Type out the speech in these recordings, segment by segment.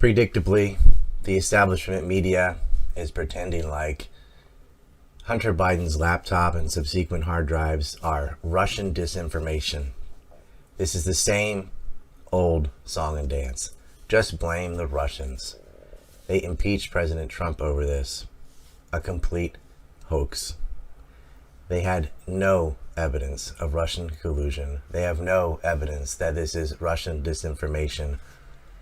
Predictably, the establishment media is pretending like Hunter Biden's laptop and subsequent hard drives are Russian disinformation. This is the same old song and dance. Just blame the Russians. They impeached President Trump over this. A complete hoax. They had no evidence of Russian collusion. They have no evidence that this is Russian disinformation.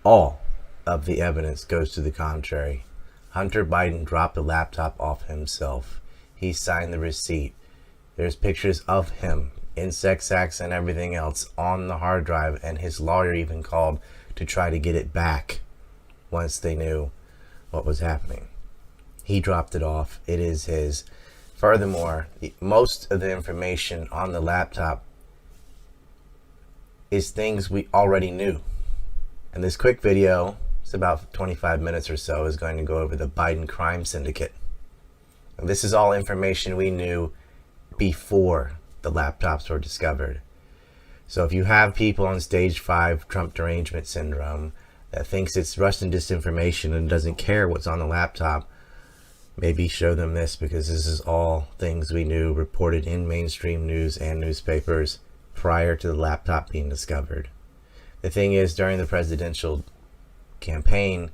All of the evidence goes to the contrary. Hunter Biden dropped the laptop off himself. He signed the receipt. There's pictures of him in sex sacks and everything else on the hard drive, and his lawyer even called to try to get it back once they knew what was happening. He dropped it off. It is his. Furthermore, most of the information on the laptop is things we already knew. And this quick video, it's about 25 minutes or so, is going to go over the Biden crime syndicate. And this is all information we knew before the laptops were discovered. So if you have people on stage 5 Trump derangement syndrome that thinks it's Russian disinformation and doesn't care what's on the laptop, maybe show them this, because this is all things we knew, reported in mainstream news and newspapers prior to the laptop being discovered. The thing is, during the presidential campaign,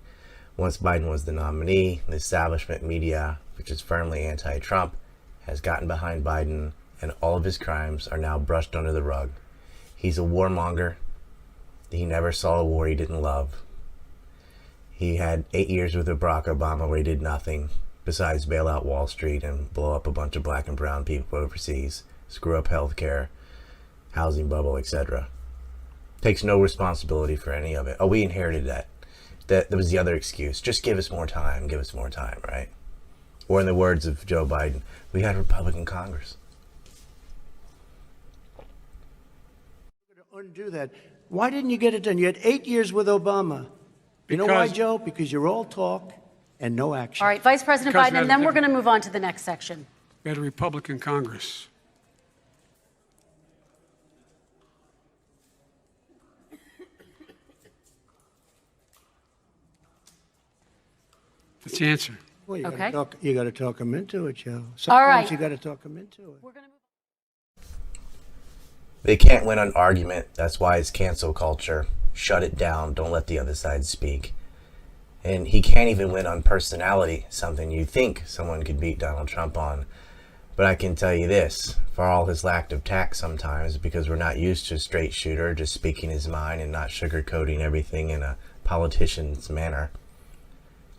once Biden was the nominee, the establishment media, which is firmly anti-Trump, has gotten behind Biden, and all of his crimes are now brushed under the rug. He's a warmonger. He never saw a war he didn't love. He had 8 years with Barack Obama where he did nothing besides bail out Wall Street and blow up a bunch of black and brown people overseas, screw up healthcare, housing bubble, etc. Takes no responsibility for any of it. Oh, we inherited that. That was the other excuse. Just give us more time, right? Or in the words of Joe Biden, we had Republican Congress. Undo that. Why didn't you get it done? You had 8 years with Obama. You know why, Joe? Because you're all talk and no action. All right, Vice President Biden, and then we're going to move on to the next section. We had a Republican Congress. That's the answer. Well, you Okay. got to talk them into it, Joe. All right. Sometimes you got to talk them into it. We're going to move. They can't win an argument. That's why it's cancel culture. Shut it down. Don't let the other side speak. And he can't even win on personality, something you think someone could beat Donald Trump on. But I can tell you this, for all his lack of tact sometimes, because we're not used to a straight shooter just speaking his mind and not sugarcoating everything in a politician's manner,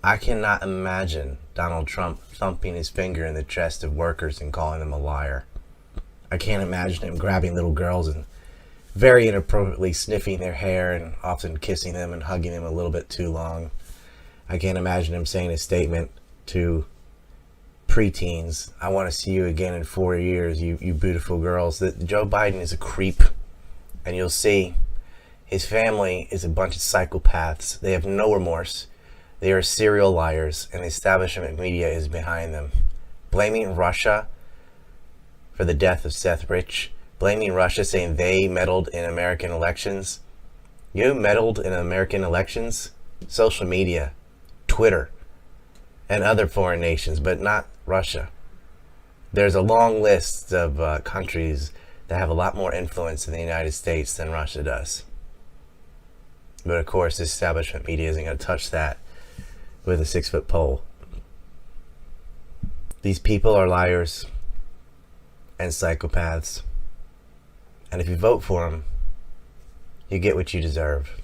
I cannot imagine Donald Trump thumping his finger in the chest of workers and calling them a liar. I can't imagine him grabbing little girls and very inappropriately sniffing their hair and often kissing them and hugging them a little bit too long. I can't imagine him saying a statement to preteens, I want to see you again in 4 years, you beautiful girls. That Joe Biden is a creep. And you'll see his family is a bunch of psychopaths. They have no remorse. They are serial liars, and the establishment media is behind them. Blaming Russia for the death of Seth Rich, blaming Russia, saying they meddled in American elections. You meddled in American elections? Social media, Twitter, and other foreign nations, but not Russia. There's a long list of countries that have a lot more influence in the United States than Russia does. But of course, the establishment media isn't going to touch that with a 6-foot pole. These people are liars and psychopaths. And if you vote for them, you get what you deserve.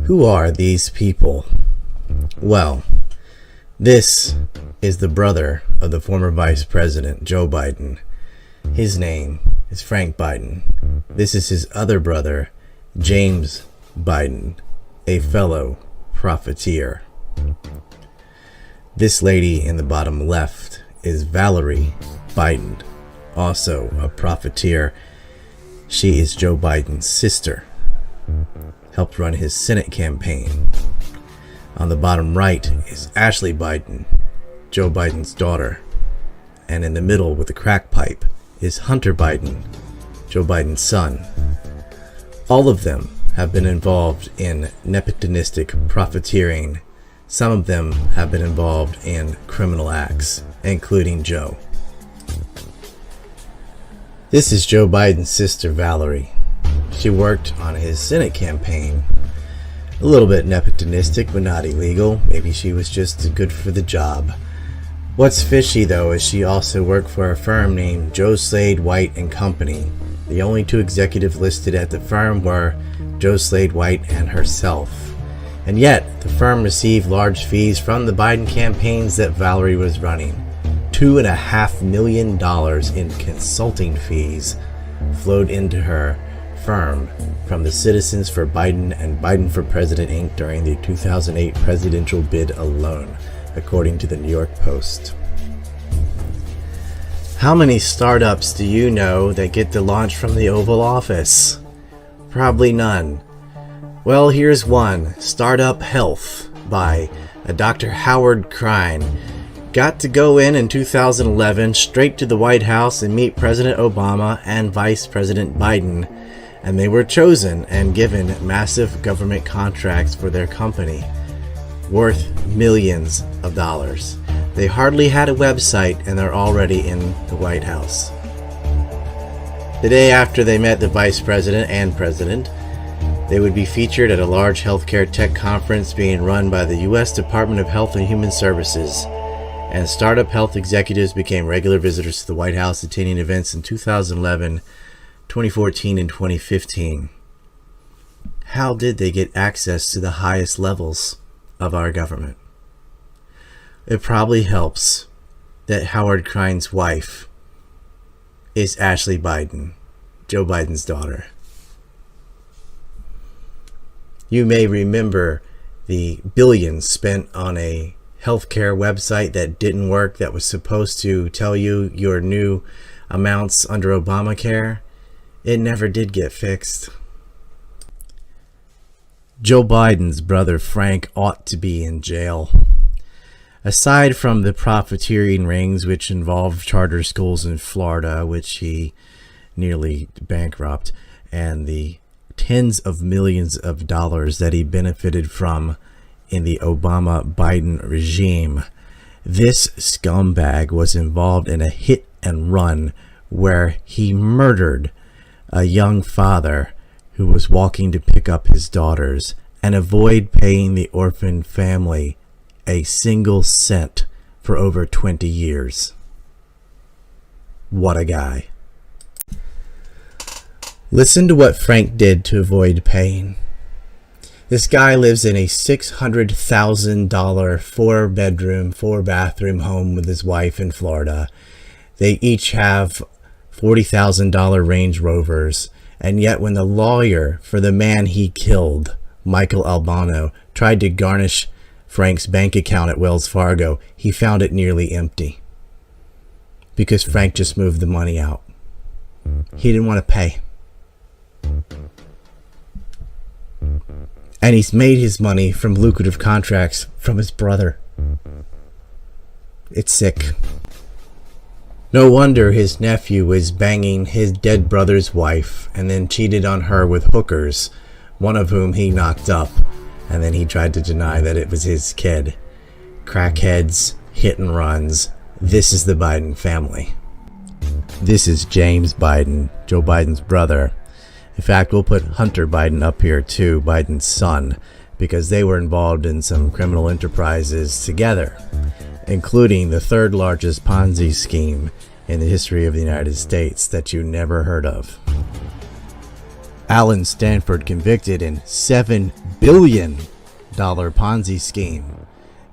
Who are these people? Well, this is the brother of the former Vice President, Joe Biden. His name is Frank Biden. This is his other brother, James Biden, a fellow profiteer. This lady in the bottom left is Valerie Biden, also a profiteer. She is Joe Biden's sister. Helped run his Senate campaign. On the bottom right is Ashley Biden, Joe Biden's daughter. And in the middle with the crack pipe is Hunter Biden, Joe Biden's son. All of them have been involved in nepotistic profiteering. Some of them have been involved in criminal acts, including Joe. This is Joe Biden's sister, Valerie. She worked on his Senate campaign. A little bit nepotistic, but not illegal. Maybe she was just good for the job. What's fishy, though, is she also worked for a firm named Joe Slade White and Company. The only two executives listed at the firm were Joe Slade White and herself. And yet, the firm received large fees from the Biden campaigns that Valerie was running. $2.5 million in consulting fees flowed into her firm from the Citizens for Biden and Biden for President Inc. during the 2008 presidential bid alone, according to the New York Post. How many startups do you know that get the launch from the Oval Office? Probably none. Well, here's one, Startup Health by Dr. Howard Krein. Got to go in 2011 straight to the White House and meet President Obama and Vice President Biden, and they were chosen and given massive government contracts for their company, worth millions of dollars. They hardly had a website and they're already in the White House. The day after they met the Vice President and President, they would be featured at a large healthcare tech conference being run by the U.S. Department of Health and Human Services. And startup health executives became regular visitors to the White House, attending events in 2011, 2014, and 2015. How did they get access to the highest levels of our government? It probably helps that Howard Krein's wife is Ashley Biden, Joe Biden's daughter. You may remember the billions spent on a healthcare website that didn't work, that was supposed to tell you your new amounts under Obamacare. It never did get fixed. Joe Biden's brother Frank ought to be in jail. Aside from the profiteering rings which involved charter schools in Florida, which he nearly bankrupt, and the tens of millions of dollars that he benefited from in the Obama-Biden regime, this scumbag was involved in a hit and run where he murdered a young father who was walking to pick up his daughters and avoid paying the orphan family a single cent for over 20 years. What a guy. Listen to what Frank did to avoid paying. This guy lives in a $600,000 4-bedroom, 4-bathroom home with his wife in Florida. They each have $40,000 Range Rovers, and yet when the lawyer for the man he killed, Michael Albano, tried to garnish Frank's bank account at Wells Fargo, he found it nearly empty because Frank just moved the money out. He didn't want to pay. And he's made his money from lucrative contracts from his brother. It's sick. No wonder his nephew was banging his dead brother's wife and then cheated on her with hookers, one of whom he knocked up, and then he tried to deny that it was his kid. Crackheads, hit and runs. This is the Biden family. This is James Biden, Joe Biden's brother. In fact, we'll put Hunter Biden up here too, Biden's son, because they were involved in some criminal enterprises together, including the third largest Ponzi scheme in the history of the United States that you never heard of. Alan Stanford convicted in $7 billion Ponzi scheme.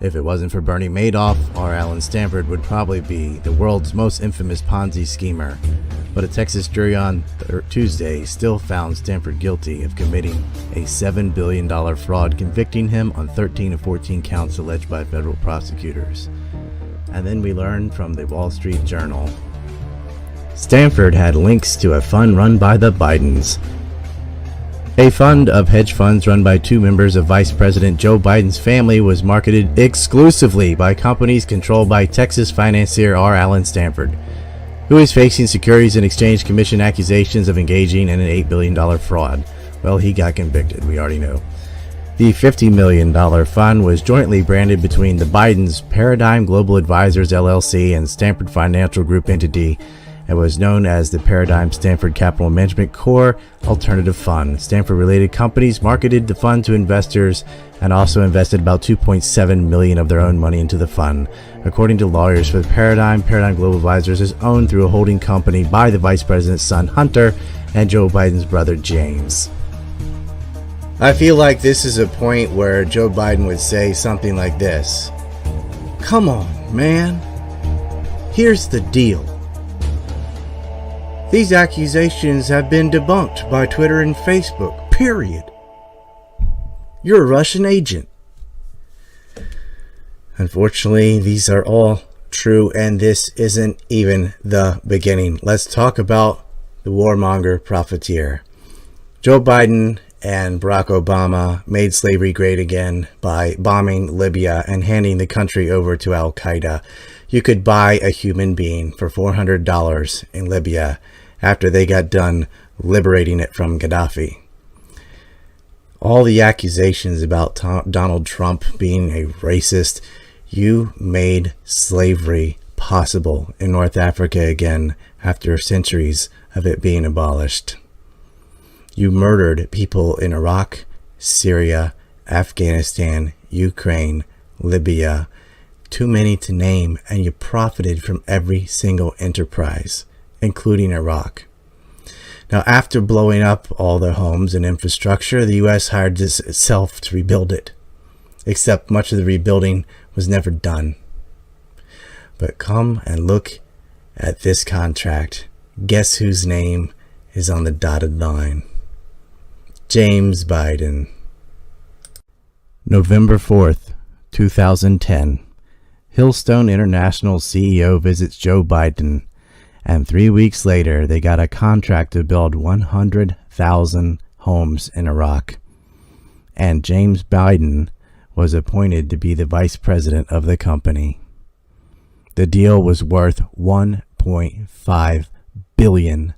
If it wasn't for Bernie Madoff, our Alan Stanford would probably be the world's most infamous Ponzi schemer. But a Texas jury on Tuesday still found Stanford guilty of committing a $7 billion fraud, convicting him on 13 of 14 counts alleged by federal prosecutors. And then we learned from the Wall Street Journal, Stanford had links to a fund run by the Bidens. A fund of hedge funds run by two members of Vice President Joe Biden's family was marketed exclusively by companies controlled by Texas financier R. Allen Stanford, who is facing Securities and Exchange Commission accusations of engaging in an $8 billion fraud. Well, he got convicted, we already know. The $50 million fund was jointly branded between the Bidens' Paradigm Global Advisors LLC and Stanford Financial Group entity, and was known as the Paradigm Stanford Capital Management Core Alternative Fund. Stanford-related companies marketed the fund to investors and also invested about $2.7 million of their own money into the fund. According to lawyers for the Paradigm Global Advisors is owned through a holding company by the Vice President's son Hunter and Joe Biden's brother James. I feel like this is a point where Joe Biden would say something like this. Come on, man. Here's the deal. These accusations have been debunked by Twitter and Facebook, period. You're a Russian agent. Unfortunately, these are all true, and this isn't even the beginning. Let's talk about the warmonger profiteer. Joe Biden and Barack Obama made slavery great again by bombing Libya and handing the country over to Al Qaeda. You could buy a human being for $400 in Libya after they got done liberating it from Gaddafi. All the accusations about Donald Trump being a racist, you made slavery possible in North Africa again after centuries of it being abolished. You murdered people in Iraq, Syria, Afghanistan, Ukraine, Libya, too many to name, and you profited from every single enterprise, including Iraq. Now, after blowing up all their homes and infrastructure, the U.S. hired itself to rebuild it, except much of the rebuilding was never done. But come and look at this contract. Guess whose name is on the dotted line? James Biden. November 4th, 2010. Hillstone International CEO visits Joe Biden, and 3 weeks later they got a contract to build 100,000 homes in Iraq. And James Biden was appointed to be the vice president of the company. The deal was worth $1.5 billion.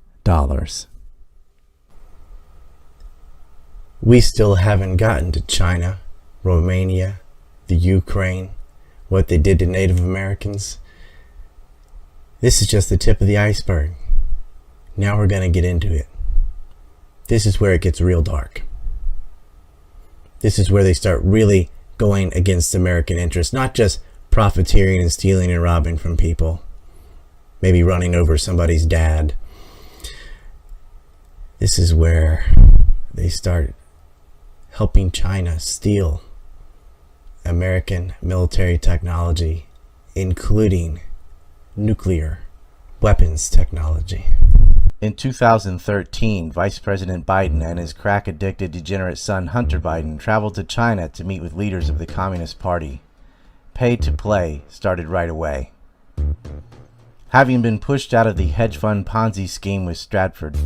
We still haven't gotten to China, Romania, the Ukraine, what they did to Native Americans. This is just the tip of the iceberg. Now we're going to get into it. This is where it gets real dark. This is where they start really going against American interests, not just profiteering and stealing and robbing from people, maybe running over somebody's dad. This is where they start helping China steal American military technology, including nuclear weapons technology. In 2013, Vice President Biden and his crack-addicted degenerate son Hunter Biden traveled to China to meet with leaders of the Communist Party. Pay to play started right away. Having been pushed out of the hedge fund Ponzi scheme with Stratford,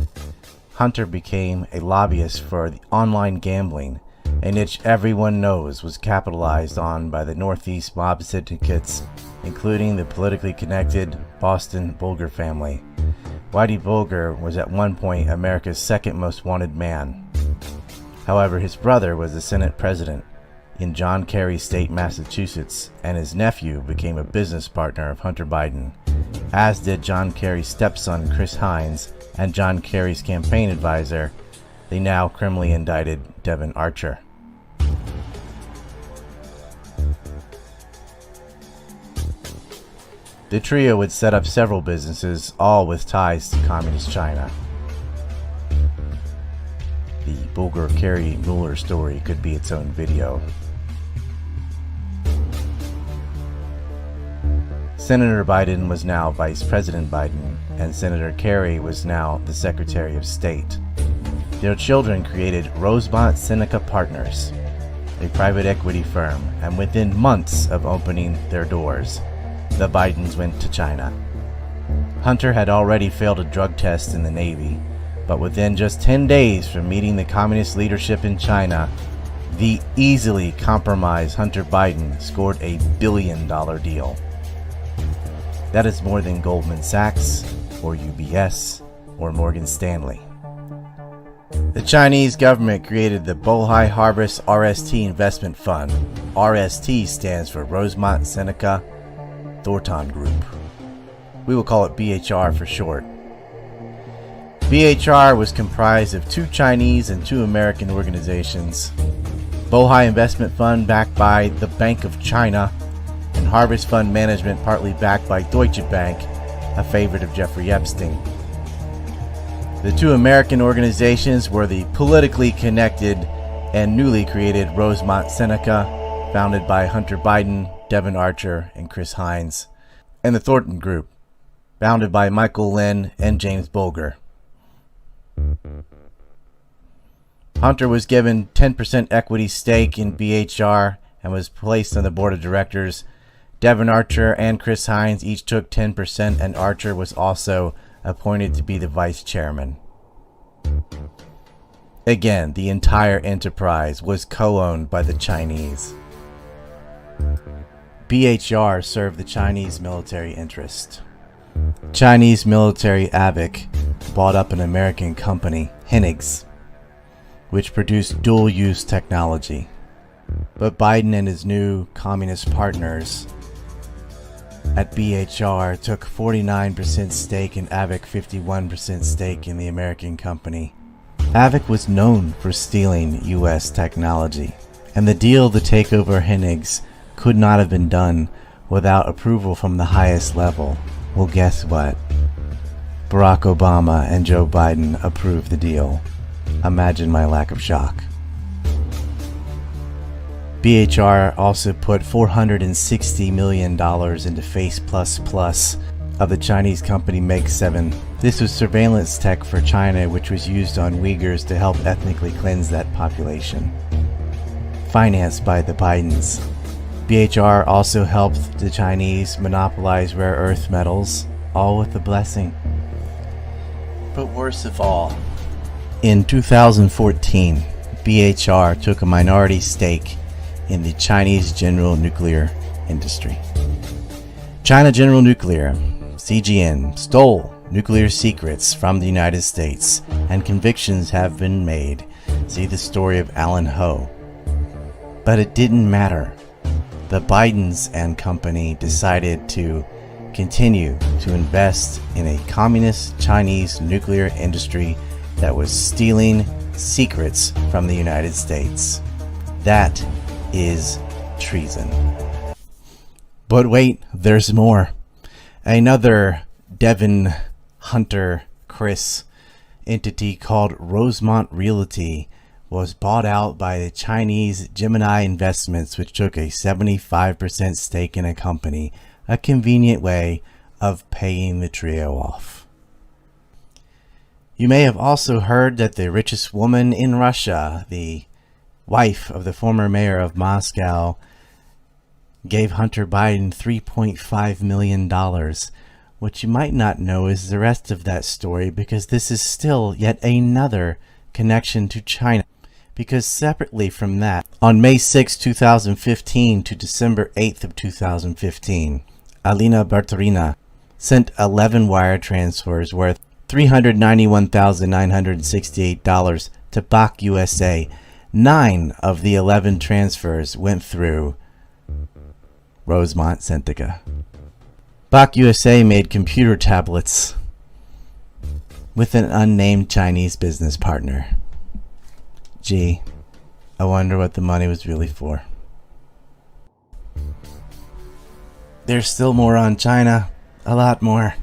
Hunter became a lobbyist for the online gambling, a niche everyone knows was capitalized on by the Northeast mob syndicates, including the politically connected Boston Bulger family. Whitey Bulger was at one point America's second most wanted man. However, his brother was the Senate president in John Kerry's state, Massachusetts, and his nephew became a business partner of Hunter Biden, as did John Kerry's stepson, Chris Hines, and John Kerry's campaign advisor, the now criminally indicted Devin Archer. The trio would set up several businesses, all with ties to Communist China. The Bulger-Kerry-Mueller story could be its own video. Senator Biden was now Vice President Biden, and Senator Kerry was now the Secretary of State. Their children created Rosemont Seneca Partners, a private equity firm, and within months of opening their doors, the Bidens went to China. Hunter had already failed a drug test in the Navy, but within just 10 days from meeting the communist leadership in China, the easily compromised Hunter Biden scored a $1 billion deal. That is more than Goldman Sachs, or UBS, or Morgan Stanley. The Chinese government created the Bohai Harvest RST Investment Fund. RST stands for Rosemont Seneca Thornton Group. We will call it BHR for short. BHR was comprised of 2 Chinese and 2 American organizations. Bohai Investment Fund backed by the Bank of China, and Harvest Fund Management partly backed by Deutsche Bank, a favorite of Jeffrey Epstein. The 2 American organizations were the politically connected and newly created Rosemont Seneca, founded by Hunter Biden, Devin Archer, and Chris Hines, and the Thornton Group, founded by Michael Lynn and James Bulger. Hunter was given 10% equity stake in BHR and was placed on the board of directors. Devin Archer and Chris Hines each took 10%, and Archer was also appointed to be the vice chairman. Again, the entire enterprise was co-owned by the Chinese. BHR served the Chinese military interest. Chinese military AVIC bought up an American company, Hennigs, which produced dual-use technology. But Biden and his new communist partners at BHR took 49% stake in AVIC, 51% stake in the American company. AVIC was known for stealing U.S. technology, and the deal to take over Hennigs could not have been done without approval from the highest level. Well, guess what? Barack Obama and Joe Biden approved the deal. Imagine my lack of shock. BHR also put $460 million into Face++ of the Chinese company Make 7. This was surveillance tech for China, which was used on Uyghurs to help ethnically cleanse that population. Financed by the Bidens. BHR also helped the Chinese monopolize rare earth metals, all with the blessing. But worst of all, in 2014, BHR took a minority stake in the Chinese General Nuclear industry. China General Nuclear, CGN, stole nuclear secrets from the United States, and convictions have been made. See the story of Alan Ho. But it didn't matter. The Bidens and company decided to continue to invest in a communist Chinese nuclear industry that was stealing secrets from the United States. That is treason. But wait, there's more. Another Devin, Hunter, Chris entity called Rosemont Realty was bought out by the Chinese Gemini Investments, which took a 75% stake in a company, a convenient way of paying the trio off. You may have also heard that the richest woman in Russia, the wife of the former mayor of Moscow, gave Hunter Biden $3.5 million. What you might not know is the rest of that story, because this is still yet another connection to China. Because separately from that, on May 6, 2015 to December 8th of 2015, Alina Barterina sent 11 wire transfers worth $391,968 to Bach USA. 9 of the 11 transfers went through Rosemont Seneca. Bach USA made computer tablets with an unnamed Chinese business partner. Gee, I wonder what the money was really for. There's still more on China, a lot more.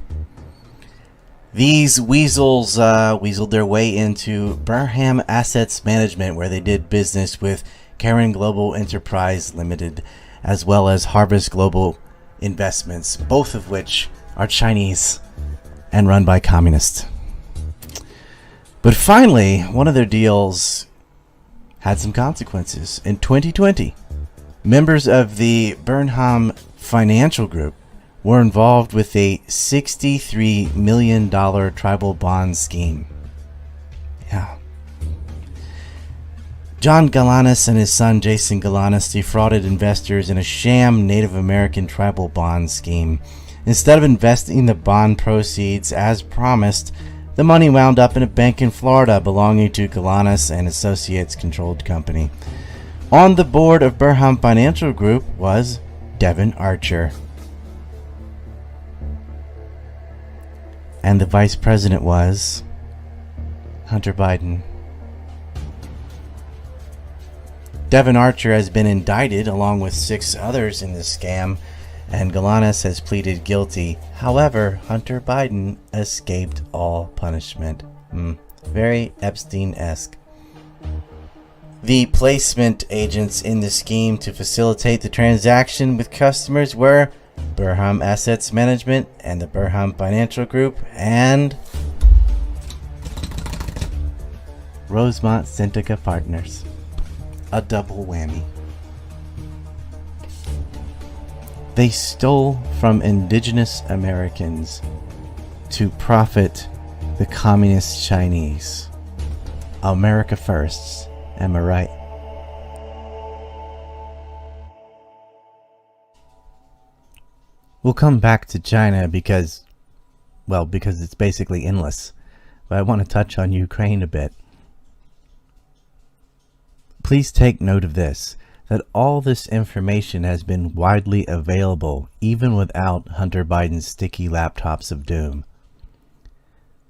These weasels weaseled their way into Burham Assets Management, where they did business with Karen Global Enterprise Limited, as well as Harvest Global Investments, both of which are Chinese and run by communists. But finally, one of their deals had some consequences. In 2020, members of the Burnham Financial Group were involved with a $63 million tribal bond scheme. Yeah. John Galanis and his son Jason Galanis defrauded investors in a sham Native American tribal bond scheme. Instead of investing the bond proceeds as promised, the money wound up in a bank in Florida belonging to Galanis and Associates controlled company. On the board of Burham Financial Group was Devon Archer. And the vice president was Hunter Biden. Devon Archer has been indicted along with 6 others in this scam, and Galanis has pleaded guilty. However, Hunter Biden escaped all punishment. Very Epstein-esque. The placement agents in the scheme to facilitate the transaction with customers were Burham Assets Management and the Burham Financial Group and Rosemont Syndica Partners. A double whammy. They stole from indigenous Americans to profit the communist Chinese. America first, am I right? We'll come back to China because it's basically endless. But I want to touch on Ukraine a bit. Please take note of this, that all this information has been widely available even without Hunter Biden's sticky laptops of doom.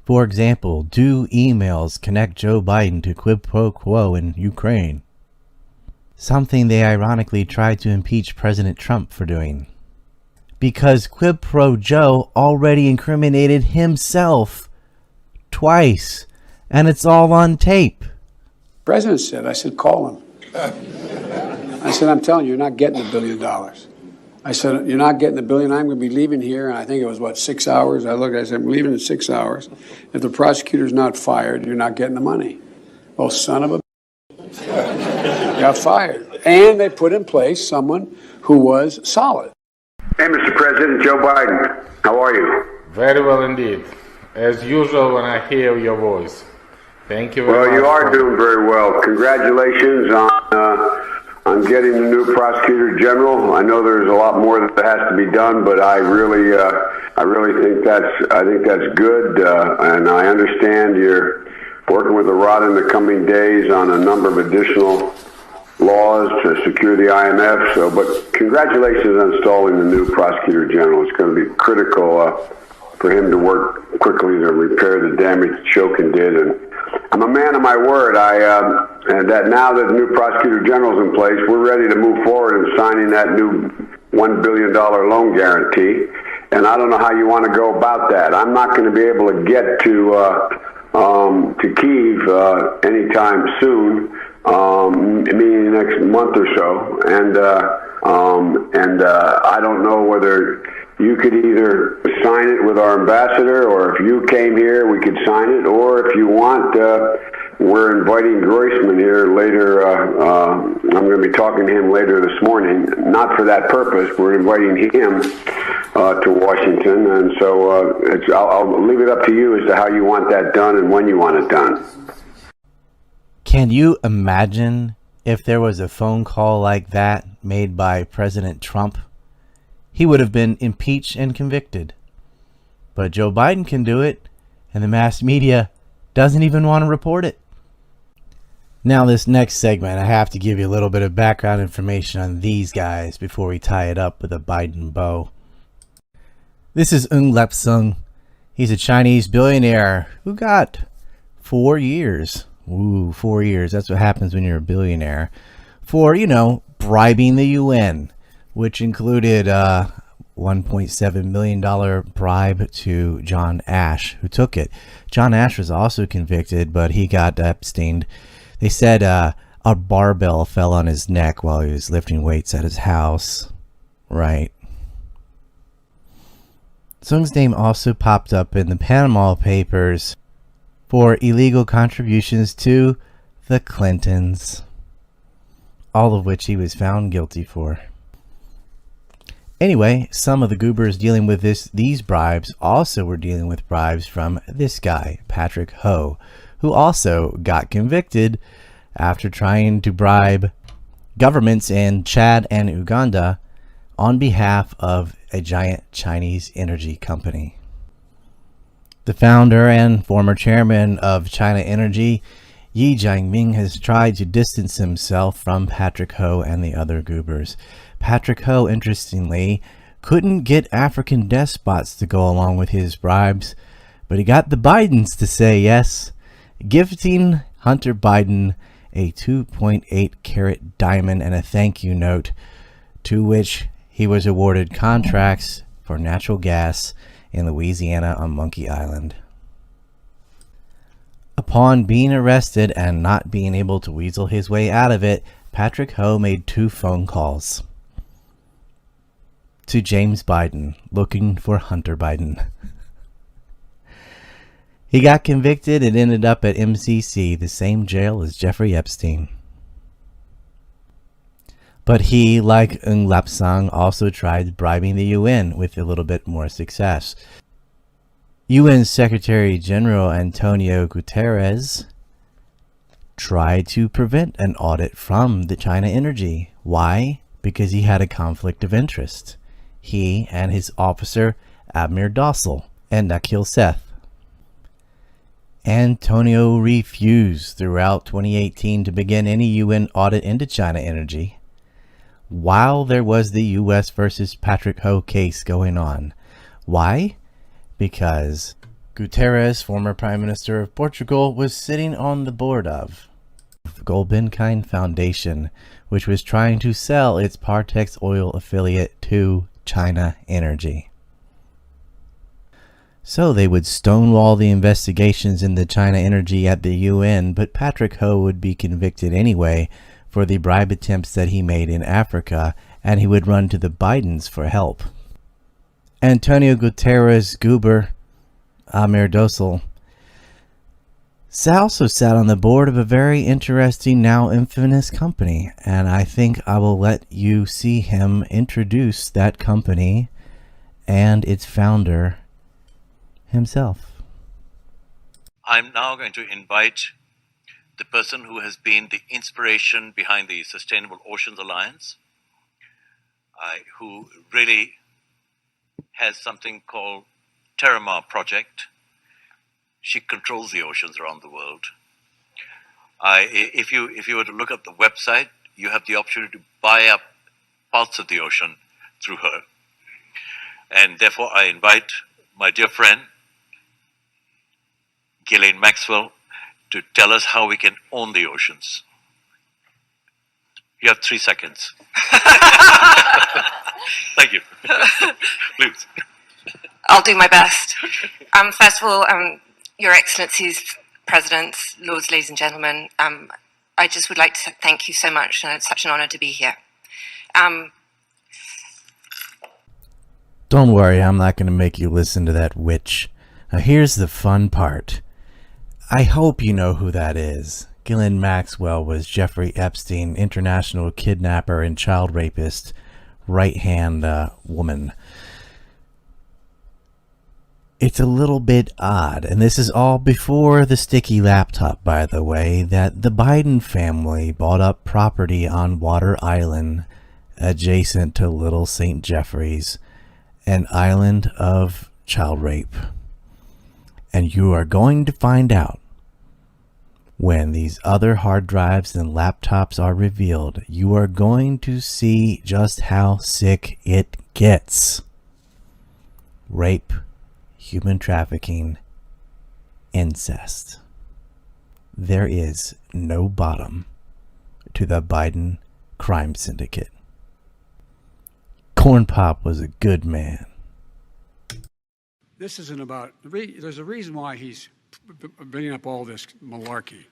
For example, do emails connect Joe Biden to quid pro quo in Ukraine? Something they ironically tried to impeach President Trump for doing. Because quid pro Joe already incriminated himself twice, and it's all on tape. The president said, I said, call him. I said, I'm telling you, you're not getting $1 billion. I said, you're not getting $1 billion. I'm going to be leaving here. And I think it was, 6 hours? I said, I'm leaving in 6 hours. If the prosecutor's not fired, you're not getting the money. Well, son of a got fired. And they put in place someone who was solid. Hey, Mr. President, Joe Biden. How are you? Very well indeed. As usual when I hear your voice. Thank you very much. Well, you are doing very well. Congratulations on getting the new prosecutor general. I know there's a lot more that has to be done, but I really think that's good. And I understand you're working with the rod in the coming days on a number of additional laws to secure the IMF. But congratulations on installing the new prosecutor general. It's going to be critical for him to work quickly to repair the damage Shokin did. And I'm a man of my word. And that now that the new prosecutor general is in place, we're ready to move forward in signing that new $1 billion loan guarantee. And I don't know how you want to go about that. I'm not going to be able to get to Kyiv anytime soon, meaning next month or so. And I don't know whether you could either sign it with our ambassador, or if you came here, we could sign it, or if you want, we're inviting Groisman here later. I'm going to be talking to him later this morning, not for that purpose. We're inviting him to Washington, and so I'll leave it up to you as to how you want that done and when you want it done. Can you imagine if there was a phone call like that made by President Trump? He would have been impeached and convicted. But Joe Biden can do it, and the mass media doesn't even want to report it. Now, this next segment, I have to give you a little bit of background information on these guys before we tie it up with a Biden bow. This is Ng Lep-sung. He's a Chinese billionaire who got 4 years. Ooh, 4 years. That's what happens when you're a billionaire. For, bribing the UN, which included $1.7 million bribe to John Ash, who took it. John Ash was also convicted, but he got Epsteined. They said a barbell fell on his neck while he was lifting weights at his house. Right. Sung's name also popped up in the Panama Papers for illegal contributions to the Clintons, all of which he was found guilty for. Anyway, some of the goobers dealing with these bribes also were dealing with bribes from this guy, Patrick Ho, who also got convicted after trying to bribe governments in Chad and Uganda on behalf of a giant Chinese energy company. The founder and former chairman of China Energy, Yi Jianming, has tried to distance himself from Patrick Ho and the other goobers. Patrick Ho, interestingly, couldn't get African despots to go along with his bribes, but he got the Bidens to say yes, gifting Hunter Biden a 2.8 carat diamond and a thank you note, to which he was awarded contracts for natural gas in Louisiana on Monkey Island. Upon being arrested and not being able to weasel his way out of it, Patrick Ho made 2 phone calls to James Biden looking for Hunter Biden. He got convicted and ended up at MCC, the same jail as Jeffrey Epstein. But he, like Ng Lapsang, also tried bribing the UN with a little bit more success. UN Secretary General Antonio Guterres tried to prevent an audit from the China Energy. Why? Because he had a conflict of interest. He and his officer, Admiral Dawson and Nakhil Seth. Antonio refused throughout 2018 to begin any UN audit into China Energy, while there was the US versus Patrick Ho case going on. Why? Because Guterres, former Prime Minister of Portugal, was sitting on the board of the Gulbenkian Foundation, which was trying to sell its Partex oil affiliate to China Energy. So they would stonewall the investigations into China Energy at the UN, but Patrick Ho would be convicted anyway for the bribe attempts that he made in Africa, and he would run to the Bidens for help. Antonio Guterres' goober, Amir Dosal, also sat on the board of a very interesting, now infamous company, and I think I will let you see him introduce that company and its founder himself. I'm now going to invite the person who has been the inspiration behind the Sustainable Oceans Alliance, who really has something called Terramar Project. She controls the oceans around the world. If you were to look at the website, you have the opportunity to buy up parts of the ocean through her. And therefore, I invite my dear friend, Ghislaine Maxwell, to tell us how we can own the oceans. You have 3 seconds. Thank you. Please. I'll do my best. First of all, Your Excellencies, Presidents, Lords, ladies and gentlemen, I just would like to thank you so much, and it's such an honor to be here. Don't worry, I'm not going to make you listen to that witch. Now here's the fun part. I hope you know who that is. Ghislaine Maxwell was Jeffrey Epstein, international kidnapper and child rapist, right-hand woman. It's a little bit odd, and this is all before the sticky laptop, by the way, that the Biden family bought up property on Water Island adjacent to Little St. Jeffrey's, an island of child rape. And you are going to find out when these other hard drives and laptops are revealed. You are going to see just how sick it gets. Rape, human trafficking, incest. There is no bottom to the Biden crime syndicate. Corn Pop was a good man. This isn't about, there's a reason why he's bringing up all this malarkey.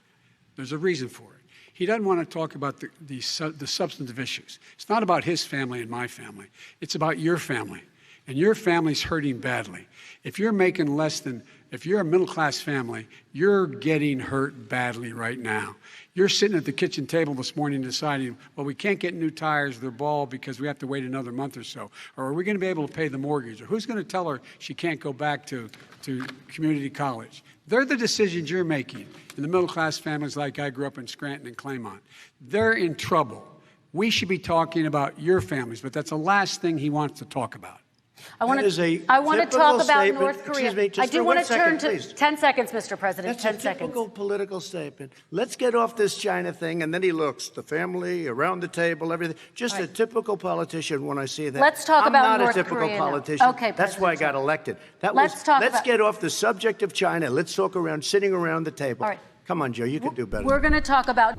There's a reason for it. He doesn't want to talk about the substantive issues. It's not about his family and my family. It's about your family. and your family's hurting badly. If you're making less than, if you're a middle-class family, you're getting hurt badly right now. You're sitting at the kitchen table this morning deciding, well, we can't get new tires, they're bald because we have to wait another month or so. Or are we going to be able to pay the mortgage? Or who's going to tell her she can't go back to community college? They're the decisions you're making in the middle-class families like I grew up in Scranton and Claymont. They're in trouble. We should be talking about your families, but that's the last thing he wants to talk about. I want to talk about North Korea. I do want to turn to 10 seconds, Mr. President. That's 10 a seconds. typical political statement. Let's get off this China thing, and then he looks, the family, around the table, everything. Just a typical politician when I see that. Let's talk about North I'm not a typical Korea now. politician. Okay, that's why I got elected. Let's get off the subject of China. Let's talk around, sitting around the table. All right. Come on, Joe, you can do better. We're going to talk about